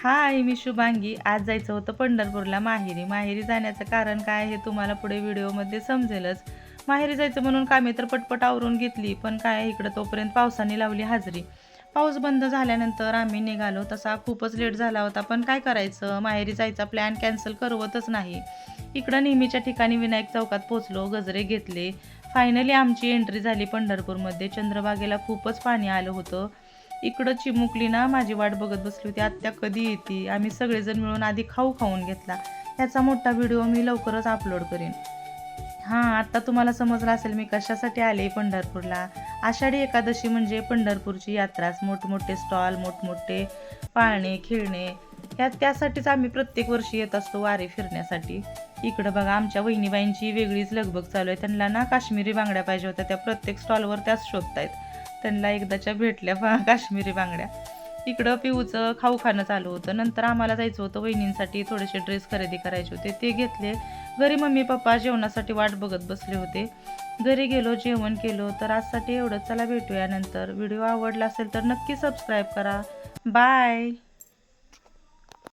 हाय, मी शुभांगी. आज जायचं होतं पंढरपूरला माहेरी. माहेरी जाण्याचं कारण काय हे तुम्हाला पुढे व्हिडिओमध्ये समजेलच. माहेरी जायचं म्हणून कामे तर पटपट आवरून घेतली, पण काय इकडं तोपर्यंत पावसाने लावली हाजरी. पाऊस बंद झाल्यानंतर आम्ही निघालो. तसा खूपच लेट झाला होता, पण काय करायचं, माहेरी जायचा प्लॅन कॅन्सल करवतच नाही. इकडं नेहमीच्या ठिकाणी विनायक चौकात पोचलो, गजरे घेतले. फायनली आमची एंट्री झाली पंढरपूरमध्ये. चंद्रभागेला खूपच पाणी आलं होतं. इकडं चिमुकली ना माझी वाट बघत बसली होती, आत्या कधी येते. आम्ही सगळेजण मिळून आधी खाऊन घेतला. ह्याचा मोठा व्हिडिओ मी लवकरच अपलोड करेन. हां, आता तुम्हाला समजलं असेल मी कशासाठी आले पंढरपूरला. आषाढी एकादशी म्हणजे पंढरपूरची यात्राच. मोठमोठे स्टॉल, मोठमोठे पाळणे, खेळणे, त्यासाठीच आम्ही प्रत्येक वर्षी येत असतो वारी फिरण्यासाठी. इकडं बघा आमच्या वहिनीबाईंची वेगळीच लगबग चालू आहे. त्यांना ना काश्मीरी बांगड्या पाहिजे होत्या. त्या प्रत्येक स्टॉलवर त्याच शोधतायत. त्यांना एकदाच्या भेटल्या काश्मीरी बांगड्या. इकडं पिऊचं खाऊ खाणं चालू होतं. नंतर आम्हाला जायचं होतं वहिनींसाठी थोडेसे ड्रेस खरेदी करायचे होते, ते घेतले. घरी मम्मी पप्पा जेवणासाठी वाट बघत बसले होते. घरी गेलो, जेवण केलं. तर आजसाठी एवढंच. चला भेटूया नंतर. व्हिडिओ आवडला असेल तर नक्की सबस्क्राईब करा. बाय.